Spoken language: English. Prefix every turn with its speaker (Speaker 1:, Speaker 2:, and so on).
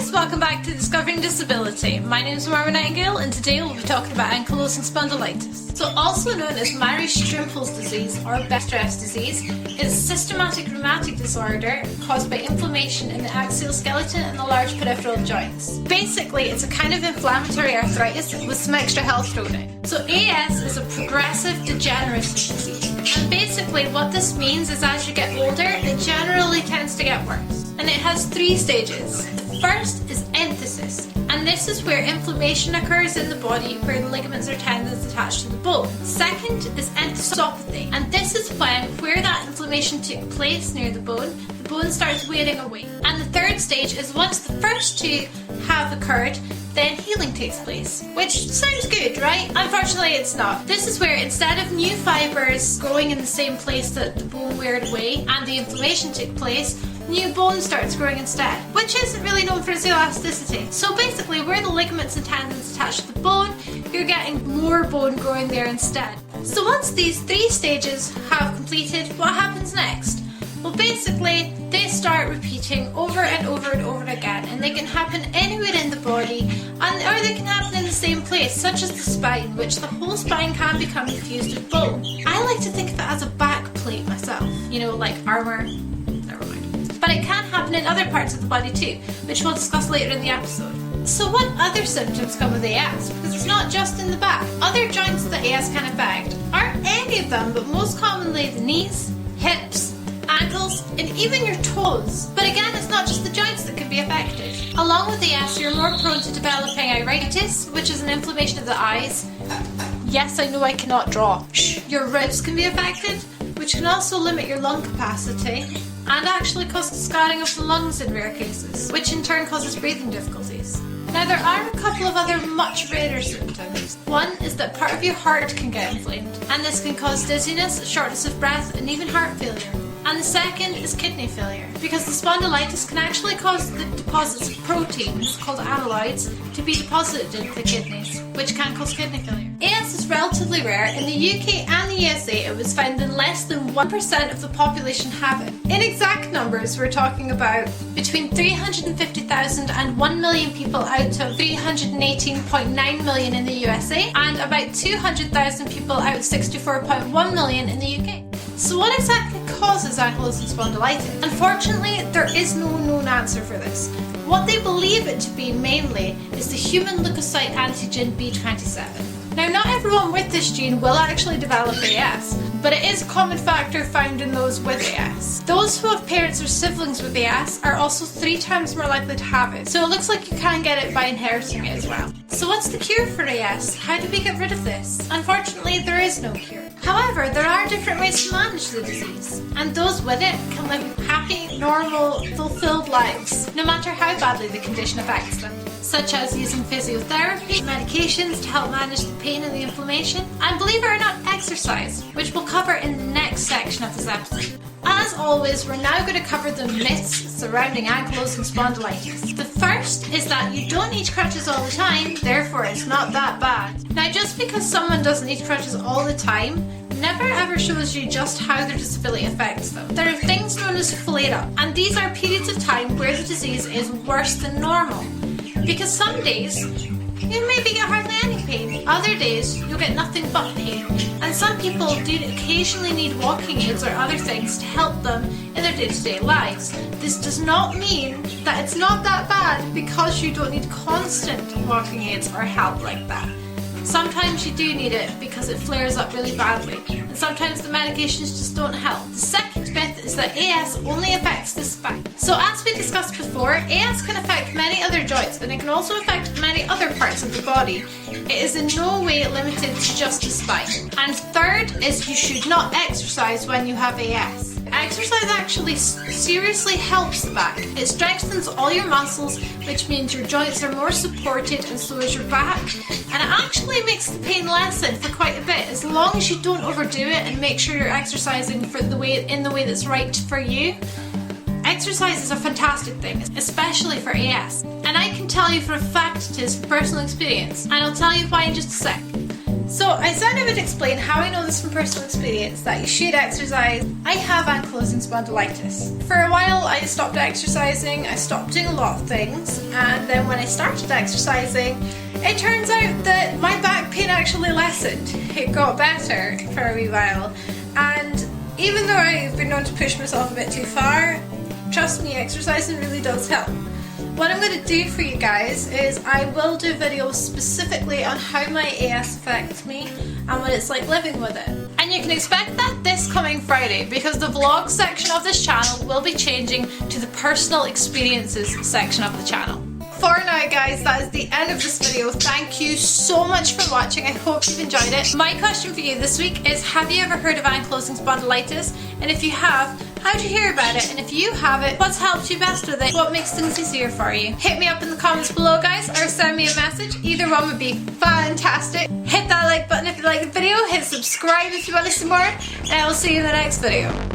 Speaker 1: guys, welcome back to Discovering Disability. My name is Morwen Nightingael and today we'll be talking about Ankylosing Spondylitis. So also known as Marie-Strümpel's disease or Bechdreff's disease, it's a systematic rheumatic disorder caused by inflammation in the axial skeleton and the large peripheral joints. Basically, it's a kind of inflammatory arthritis with some extra health thrown in. So AS is a progressive degenerative disease. And basically what this means is as you get older, it generally tends to get worse. And it has three stages. The first is entails, and this is where inflammation occurs in the body where the ligaments or tendons attached to the bone. Second is entailopathy, and this is when where that inflammation took place near the bone starts wearing away. And the third stage is once the first two have occurred, then healing takes place. Which sounds good, right? Unfortunately, it's not. This is where instead of new fibres growing in the same place that the bone weared away and the inflammation took place, new bone starts growing instead, which isn't really known for its elasticity. So basically, where the ligaments and tendons attach to the bone, you're getting more bone growing there instead. So once these three stages have completed, what happens next? Well, basically, they start repeating over and over and over again, and they can happen anywhere in the body, or they can happen in the same place, such as the spine, which the whole spine can become infused with bone. I like to think of it as a back plate myself, you know, like armour. Never mind. But it can happen in other parts of the body too, which we'll discuss later in the episode. So what other symptoms come with AS? Because it's not just in the back. Other joints that AS can affect aren't any of them, but most commonly the knees, hips, ankles, and even your toes. But again, it's not just the joints that can be affected. Along with AS, you're more prone to developing iritis, which is an inflammation of the eyes. Yes, I know I cannot draw. Shh. Your ribs can be affected, which can also limit your lung capacity and actually cause scarring of the lungs in rare cases, which in turn causes breathing difficulties. Now, there are a couple of other much rarer symptoms. One is that part of your heart can get inflamed, and this can cause dizziness, shortness of breath, and even heart failure. And the second is kidney failure, because the spondylitis can actually cause the deposits of proteins called amyloids to be deposited into the kidneys, which can cause kidney failure. AS is relatively rare. In the UK and the USA, it was found in less than 1% of the population have it. In exact numbers, we're talking about between 350,000 and 1 million people out of 318.9 million in the USA, and about 200,000 people out of 64.1 million in the UK. So what exactly causes ankylosing spondylitis? Unfortunately, there is no known answer for this. What they believe it to be mainly is the human leukocyte antigen B27. Now, not everyone with this gene will actually develop AS, but it is a common factor found in those with AS. Those who have parents or siblings with AS are also 3 times more likely to have it, so it looks like you can get it by inheriting it as well. So what's the cure for AS? How do we get rid of this? Unfortunately, there is no cure. However, there are different ways to manage the disease, and those with it can live happy, normal, fulfilled lives, no matter how badly the condition affects them, such as using physiotherapy, medications to help manage the pain and the inflammation, and believe it or not, exercise, which we'll cover in the next section of this episode. As always, we're now going to cover the myths surrounding ankylosing spondylitis. The first is that you don't need crutches all the time, therefore it's not that bad. Now, just because someone doesn't need crutches all the time never ever shows you just how their disability affects them. There are things known as flare-up, and these are periods of time where the disease is worse than normal. Because some days you maybe get hardly any pain, other days you'll get nothing but pain, and some people do occasionally need walking aids or other things to help them in their day-to-day lives. This does not mean that it's not that bad because you don't need constant walking aids or help like that. Sometimes you do need it because it flares up really badly, and sometimes the medications just don't help. The second myth is that AS only affects the spine. So as we discussed before, AS can affect many other joints, and it can also affect many other parts of the body. It is in no way limited to just the spine. And third is you should not exercise when you have AS. Exercise actually seriously helps the back. It strengthens all your muscles, which means your joints are more supported, and so is your back. And it actually makes the pain lessen for quite a bit, as long as you don't overdo it and make sure you're exercising in the way that's right for you. Exercise is a fantastic thing, especially for AS. And I can tell you for a fact it is from personal experience, and I'll tell you why in just a sec. So I said I would explain how I know this from personal experience that you should exercise. I have ankylosing spondylitis. For a while I stopped exercising, I stopped doing a lot of things, and then when I started exercising, it turns out that my back pain actually lessened. It got better for a wee while, and even though I've been known to push myself a bit too far, trust me, exercising really does help. What I'm going to do for you guys is I will do videos specifically on how my AS affects me and what it's like living with it. And you can expect that this coming Friday, because the vlog section of this channel will be changing to the personal experiences section of the channel. For now guys, that is the end of this video. Thank you so much for watching. I hope you've enjoyed it. My question for you this week is, have you ever heard of ankylosing spondylitis? And if you have, how did you hear about it? And if you have it, what's helped you best with it? What makes things easier for you? Hit me up in the comments below guys, or send me a message. Either one would be fantastic. Hit that like button if you like the video, hit subscribe if you want to see more, and I will see you in the next video.